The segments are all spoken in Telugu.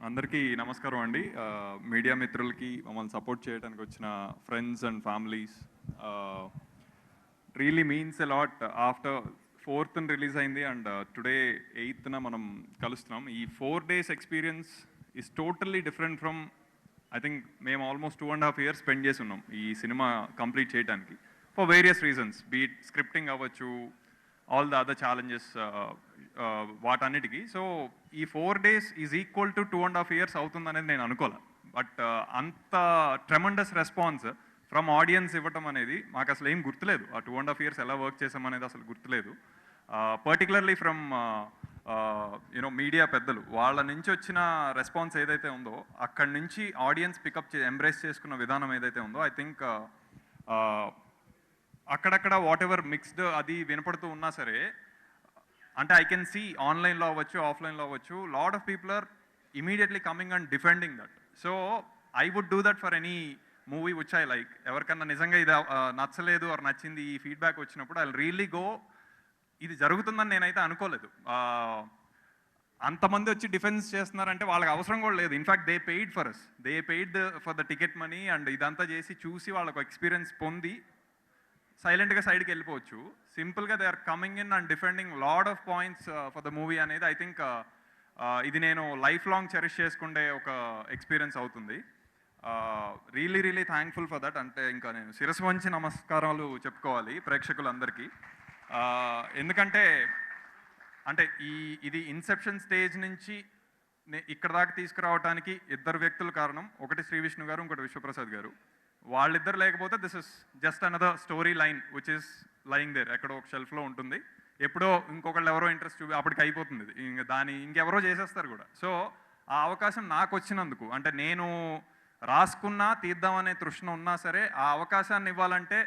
అందరికీ నమస్కారం అండి. మీడియా మిత్రులకి, మమ్మల్ని సపోర్ట్ చేయడానికి వచ్చిన friends and families, really means a lot. After 4th release అయింది అండ్ టుడే 8th మనం కలుస్తున్నాం. ఈ 4 days experience is totally different from I think మేము ఆల్మోస్ట్ 2.5 years స్పెండ్ చేసి ఉన్నాం ఈ సినిమా కంప్లీట్ చేయడానికి for various reasons. Beat scripting అవ్వచ్చు, ఆల్ ద అదర్ ఛాలెంజెస్, వాటన్నిటికీ. సో ఈ 4 days is equal to 2.5 years అవుతుందనేది నేను అనుకోలే. బట్ అంత ట్రెమండస్ రెస్పాన్స్ ఫ్రమ్ ఆడియన్స్ ఇవ్వటం అనేది మాకు అసలు ఏం గుర్తులేదు. ఆ 2.5 years ఎలా వర్క్ చేసామనేది అసలు గుర్తులేదు. పర్టికులర్లీ ఫ్రమ్ మీడియా పెద్దలు వాళ్ళ నుంచి వచ్చిన రెస్పాన్స్ ఏదైతే ఉందో, అక్కడి నుంచి ఆడియన్స్ పికప్ ఎంబ్రేస్ చేసుకున్న విధానం ఏదైతే ఉందో, ఐ థింక్ అక్కడక్కడ వాట్ ఎవర్ మిక్స్డ్ అది వినపడుతూ ఉన్నా సరే, అంటే ఐ కెన్ సీ ఆన్లైన్లో అవ్వచ్చు, ఆఫ్లైన్లో అవ్వచ్చు, lot of people are immediately coming and defending that. So I would do that for any movie which I like. ఎవరికన్నా నిజంగా ఇది నచ్చలేదు ఆర్ నచ్చింది ఈ ఫీడ్బ్యాక్ వచ్చినప్పుడు ఐ రియల్లీ గో. ఇది జరుగుతుందని నేనైతే అనుకోలేదు. అంతమంది వచ్చి డిఫెన్స్ చేస్తున్నారంటే వాళ్ళకి అవసరం కూడా లేదు. In fact they paid for us, they paid for the ticket money and ఇదంతా చేసి చూసి వాళ్ళకు ఎక్స్పీరియన్స్ పొంది సైలెంట్గా సైడ్కి వెళ్ళిపోవచ్చు. సింపుల్గా they are coming in and defending lot of points for the movie అనేది ఐ థింక్ ఇది నేను లైఫ్ లాంగ్ చెరిష్ చేసుకుంటే ఒక ఎక్స్పీరియన్స్ అవుతుంది. Really thankful for that. అంటే ఇంకా నేను శిరస్సు వంచి నమస్కారాలు చెప్పుకోవాలి ప్రేక్షకులందరికీ. ఎందుకంటే అంటే ఇది ఇన్సెప్షన్ స్టేజ్ నుంచి ఇక్కడ దాకా తీసుకురావడానికి ఇద్దరు వ్యక్తులు కారణం. ఒకటి శ్రీ విష్ణు గారు, ఇంకోటి విశ్వప్రసాద్ గారు. వాళ్ళిద్దరు లేకపోతే this is just another story line which is lying there, ఎక్కడో ఒక షెల్ఫ్లో ఉంటుంది. ఎప్పుడో ఇంకొకళ్ళు ఎవరో ఇంట్రెస్ట్ చూపి అప్పటికి అయిపోతుంది. ఇంకెవరో చేసేస్తారు కూడా. సో ఆ అవకాశం నాకు వచ్చినందుకు, అంటే నేను రాసుకున్నా తీద్దామనే తృష్ణ ఉన్నా సరే, ఆ అవకాశాన్ని ఇవ్వాలంటే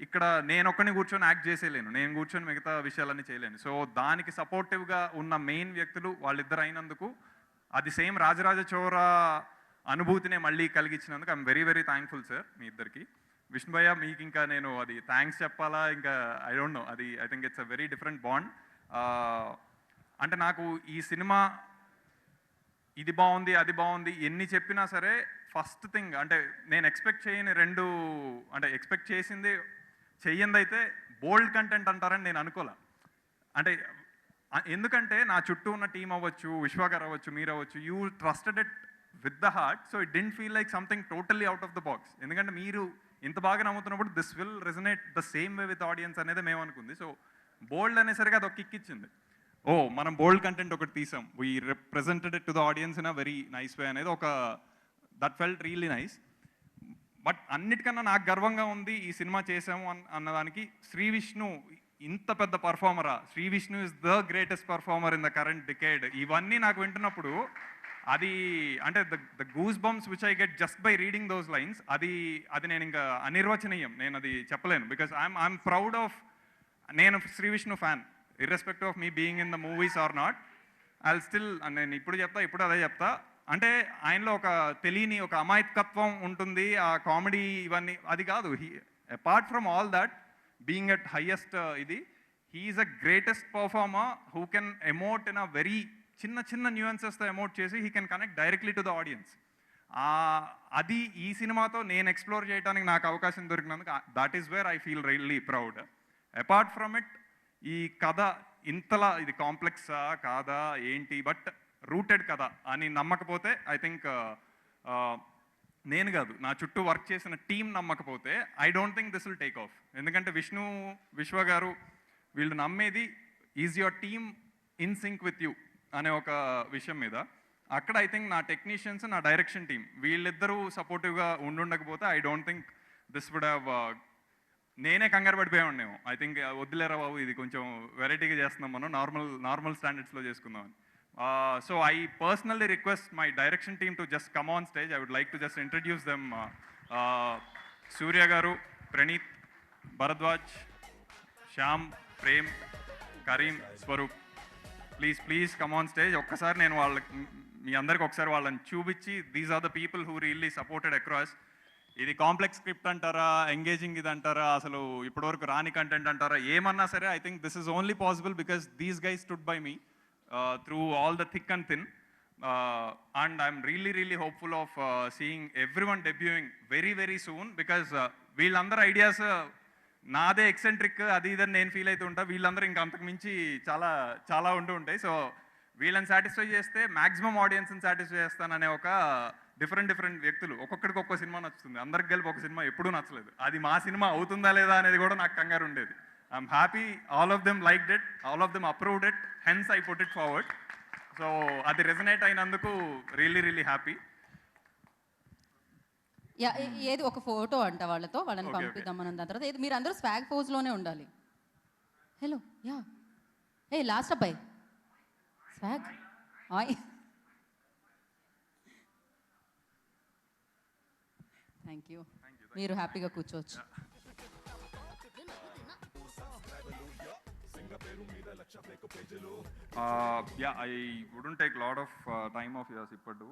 ఇక్కడ నేను ఒక్కని కూర్చొని యాక్ట్ చేసేయలేను, నేను కూర్చొని మిగతా విషయాలన్నీ చేయలేను. సో దానికి సపోర్టివ్గా ఉన్న మెయిన్ వ్యక్తులు వాళ్ళిద్దరు అయినందుకు, అది సేమ్ రాజరాజ చోర అనుభూతినే మళ్ళీ కలిగించినందుకు ఐఎమ్ వెరీ థ్యాంక్ఫుల్ సార్ మీ ఇద్దరికి. విష్ణు భయ్య, మీకు ఇంకా నేను అది థ్యాంక్స్ చెప్పాలా, ఇంకా ఐ డోంట్ నో. అది I think it's a very different bond. అంటే నాకు ఈ సినిమా ఇది బాగుంది, అది బాగుంది ఎన్ని చెప్పినా సరే, ఫస్ట్ థింగ్ అంటే నేను ఎక్స్పెక్ట్ చేయని అంటే ఎక్స్పెక్ట్ చేసింది చెయ్యిందైతే బోల్డ్ కంటెంట్ అంటారని నేను అనుకోలే. అంటే ఎందుకంటే నా చుట్టూ ఉన్న టీం అవ్వచ్చు, విశ్వ గారు అవ్వచ్చు, మీరు అవ్వచ్చు, you trusted it with the heart. So it didn't feel like something totally out of the box. ఎందుకంటే మీరు ఇంత బాగా నమ్ముతున్నప్పుడు this will resonate the same way with audience అనేది మేము అనుకుంది. సో బోల్డ్ అనేసరికి అది ఒక కిక్ ఇచ్చింది. ఓ మనం బోల్డ్ కంటెంట్ ఒకటి తీసాం, we represented it to the audience in a very nice way అనేది ఒక that felt really nice. But అన్నిటికన్నా నాకు గర్వంగా ఉంది ఈ సినిమా చేసాము అన్నదానికి. శ్రీ విష్ణు ఇంత పెద్ద పర్ఫార్మరా? Shri Vishnu is the greatest performer in the current decade. ఇవన్నీ నాకు వింటున్నప్పుడు అది అంటే the goose bumps which I get just by reading those lines, అది నేను ఇంకా అనిర్వచనీయం, నేను అది చెప్పలేను. బికాస్ ఐఎమ్ ప్రౌడ్ ఆఫ్, నేను Sree Vishnu fan irrespective of me being in the movies or not. I still, నేను ఇప్పుడు అదే చెప్తా. అంటే ఆయనలో ఒక తెలియని ఒక అమాయకత్వం ఉంటుంది, ఆ కామెడీ ఇవన్నీ అది కాదు. Apart from all that, being at highest ఇది, he is a greatest performer who can emote in a very చిన్న న్యూయన్సెస్తో ఎమోట్ చేసి he can connect directly to the audience. అది ఈ సినిమాతో నేను ఎక్స్ప్లోర్ చేయడానికి నాకు అవకాశం దొరికినందుకు that is where I feel really proud. Apart from it, ఈ కథ ఇంతలా ఇది కాంప్లెక్సా కాదా ఏంటి, బట్ రూటెడ్ కథ అని నమ్మకపోతే ఐ థింక్ నేను కాదు, నా చుట్టూ వర్క్ చేసిన టీం నమ్మకపోతే I don't think this will take off. ఎందుకంటే విశ్వ గారు వీళ్ళు నమ్మేది is your team in sync with you అనే ఒక విషయం మీద. అక్కడ ఐ థింక్ నా టెక్నీషియన్స్, నా డైరెక్షన్ టీం వీళ్ళిద్దరూ సపోర్టివ్గా ఉండుండకపోతే I don't think this would have, నేనే కంగారు పడిపోయి ఉండేమో. ఐ థింక్ వద్దులేరా బాబు, ఇది కొంచెం వెరైటీగా చేస్తున్నాం, మనం నార్మల్ స్టాండర్డ్స్లో చేసుకుందామని. So I personally request my direction team to just come on stage. I would like to just introduce them. Surya garu, Praneeth, Bharadwaj, Shyam, Prem, Karim, Swaroop, please come on stage. ఒక్కసారి నేను మీ అందరికి ఒకసారి వాళ్ళని చూపించి, these are the people who really supported across. ఇది కాంప్లెక్స్ స్క్రిప్ట్ అంటారా, ఎంగేజింగ్ ఇది అంటారా, అసలు ఇప్పటివరకు రాని కంటెంట్ అంటారా, ఏమన్నా సరే I think this is only possible because these guys stood by me through all the thick and thin. And I'm really hopeful of seeing everyone debuting very soon, because వీళ్ళందరూ ఐడియాస్ నాదే ఎక్సెంట్రిక్ అది ఇదని నేను ఫీల్ అవుతూ ఉంటా, వీళ్ళందరూ ఇంకా అంతకు మించి చాలా చాలా ఉంటూ ఉంటాయి. సో వీళ్ళని సాటిస్ఫై చేస్తే మ్యాక్సిమం ఆడియన్స్ని సాటిస్ఫై చేస్తాననే ఒక డిఫరెంట్ వ్యక్తులు, ఒక్కొక్కడికి ఒక్కో సినిమా నచ్చుతుంది, అందరికి కలిపి ఒక సినిమా ఎప్పుడూ నచ్చలేదు. అది మా సినిమా అవుతుందా లేదా అనేది కూడా నాకు కంగారు ఉండేది. I'm happy all of them liked it, all of them approved it, hence I put it forward. So అది రెజనేట్ అయినందుకు రియల్లీ హ్యాపీ. యా, ఏది ఒక ఫోటో అంట వాళ్ళని పంపిద్దాం మనం. దాని తర్వాత ఏది మీరు అందరూ స్వాగ్ పోజ్లోనే ఉండాలి. హలో యా, ఏ లాస్ట్ అబ్బాయి స్వాగ్ ఆయ్. థ్యాంక్ యూ, మీరు హ్యాపీగా కూర్చోవచ్చు. Yeah, I wouldn't take lot of time of yours ఇప్పుడు,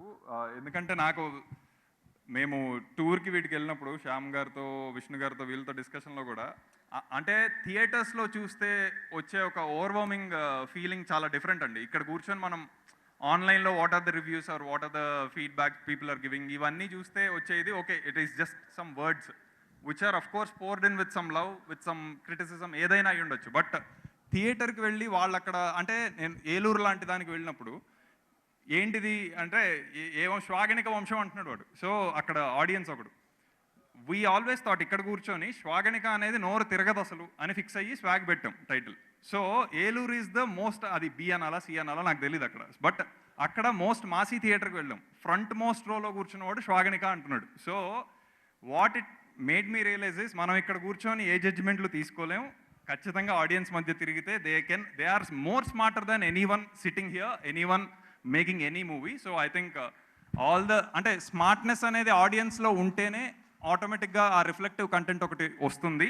ఎందుకంటే నాకు మేము టూర్కి వీటికి వెళ్ళినప్పుడు శ్యామ్ గారితో విష్ణు గారితో వీళ్ళతో డిస్కషన్లో కూడా అంటే థియేటర్స్లో చూస్తే వచ్చే ఒక ఓవర్వార్మింగ్ ఫీలింగ్ చాలా డిఫరెంట్ అండి. ఇక్కడ కూర్చొని మనం ఆన్లైన్లో what are the reviews or what are the feedback people are giving ఇవన్నీ చూస్తే వచ్చేది okay, it is just some words which are of course poured in with some love with some criticism ఏదైనా అయి ఉండొచ్చు. బట్ థియేటర్కి వెళ్ళి వాళ్ళు అక్కడ అంటే నేను ఏలూరు లాంటి దానికి వెళ్ళినప్పుడు ఏంటిది అంటే ఏమో శ్వాగనిక వంశం అంటున్నాడు వాడు. సో అక్కడ ఆడియన్స్ ఒకడు, వీ ఆల్వేస్ థాట్ ఇక్కడ కూర్చొని శ్వాగనిక అనేది నోరు తిరగదు అసలు అని ఫిక్స్ అయ్యి స్వాగ్ పెట్టాం title. So Eluru is the most, అది బి అనాలా సి అనాలా నాకు తెలియదు అక్కడ, బట్ అక్కడ మోస్ట్ మాసీ థియేటర్కి వెళ్ళాం, ఫ్రంట్ మోస్ట్ రోలో కూర్చున్నవాడు శ్వాగనిక అంటున్నాడు. So what it made me realize is మనం ఇక్కడ కూర్చొని ఏ జడ్జిమెంట్లు తీసుకోలేం, ఖచ్చితంగా ఆడియన్స్ మధ్య తిరిగితే they are more smarter than anyone sitting here, anyone making any movie. So I think అంటే స్మార్ట్నెస్ అనేది ఆడియన్స్లో ఉంటేనే ఆటోమేటిక్గా ఆ రిఫ్లెక్టివ్ కంటెంట్ ఒకటి వస్తుంది.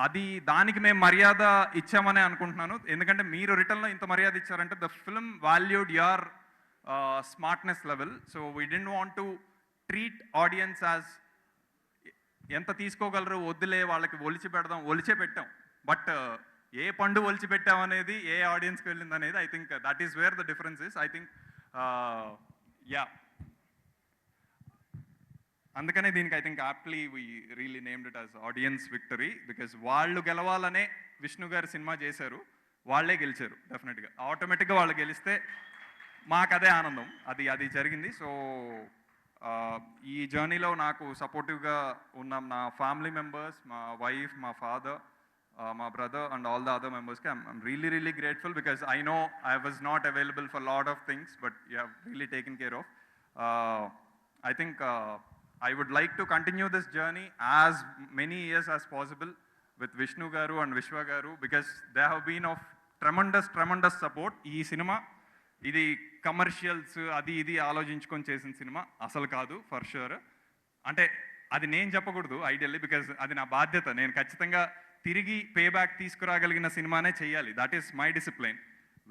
అది దానికి మేము మర్యాద ఇచ్చామని అనుకుంటున్నాను, ఎందుకంటే మీరు రిటర్న్లో ఇంత మర్యాద ఇచ్చారంటే the film valued your smartness level. So we didn't want to treat audience as ఎంత తీసుకోగలరు వద్దులే వాళ్ళకి ఒలిచే పెట్టాం. బట్ ఏ పండు ఒలిచి పెట్టామనేది ఏ ఆడియన్స్కి వెళ్ళింది అనేది I think that is wear the difference is. I think yeah, అందుకనే దీనికి I think aptly we really named it as audience victory, because వాళ్ళు గెలవాలనే విష్ణు గారు సినిమా చేశారు, వాళ్ళే గెలిచారు. డెఫినెట్గా ఆటోమేటిక్గా వాళ్ళు గెలిస్తే మాకు అదే ఆనందం, అది జరిగింది. సో ఈ జర్నీలో నాకు సపోర్టివ్గా ఉన్న నా ఫ్యామిలీ మెంబర్స్, మా వైఫ్, మా father, my brother and all the other members, I'm really grateful because I know I was not available for a lot of things, but you have really taken care of. I think I would like to continue this journey as many years as possible with Vishnu Garu and Vishwa Garu, because they have been of tremendous support. Ee cinema idi commercials adi idi ఆలోచించుకొని చేసిన సినిమా అసలు కాదు ఫర్ షూర్. అంటే అది నేను చెప్పకూడదు ఐడియల్లీ, బికాజ్ అది నా బాధ్యత, నేను ఖచ్చితంగా తిరిగి పేబ్యాక్ తీసుకురాగలిగిన సినిమానే చేయాలి, దట్ ఈస్ మై డిసిప్లైన్.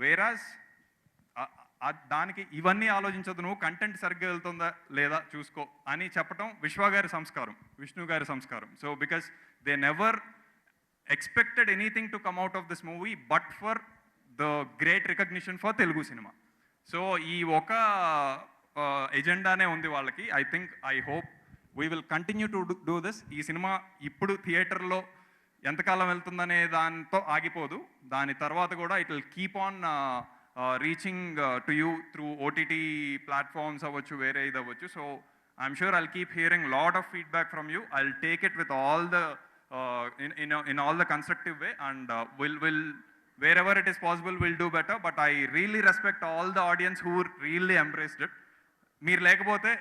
వేరాజ్ దానికి ఇవన్నీ ఆలోచించదు, నువ్వు కంటెంట్ సరిగ్గా వెళ్తుందా లేదా చూసుకో అని చెప్పడం విశ్వ గారి సంస్కారం, విష్ణు గారి సంస్కారం. So because they never expected anything to come out of this movie but for the great recognition for Telugu cinema. So ఈ ఒక ఎజెండానే ఉంది వాళ్ళకి. I hope we will continue to do this. ఈ సినిమా ఇప్పుడు థియేటర్లో ఎంతకాలం వెళ్తుందనే దాంతో ఆగిపోదు, దాని తర్వాత కూడా it will keep on reaching to you through OTT platforms అవ్వచ్చు, వేరే ఇది అవ్వచ్చు. So I'm sure I'll keep hearing lot of feedback from you. I'll take it with all the in all the constructive way, and will wherever it is possible we'll do better. But I really respect all the audience who really embraced it. మీరు లేకపోతే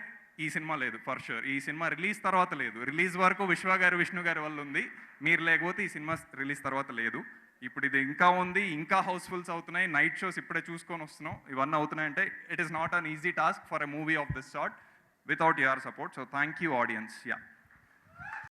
ఈ సినిమా లేదు ఫర్ షూర్, ఈ సినిమా రిలీజ్ తర్వాత లేదు, రిలీజ్ వరకు విశ్వ గారు విష్ణు గారి వల్ల ఉంది, మీరు లేకపోతే ఈ సినిమా రిలీజ్ తర్వాత లేదు. ఇప్పుడు ఇది ఇంకా ఉంది, ఇంకా హౌస్ఫుల్స్ అవుతున్నాయి, నైట్ షోస్ ఇప్పుడే చూసుకొని వస్తున్నాం, ఇవన్నీ అవుతున్నాయంటే it is not an easy task for a movie of this sort without your support. So thank you audience. Yeah.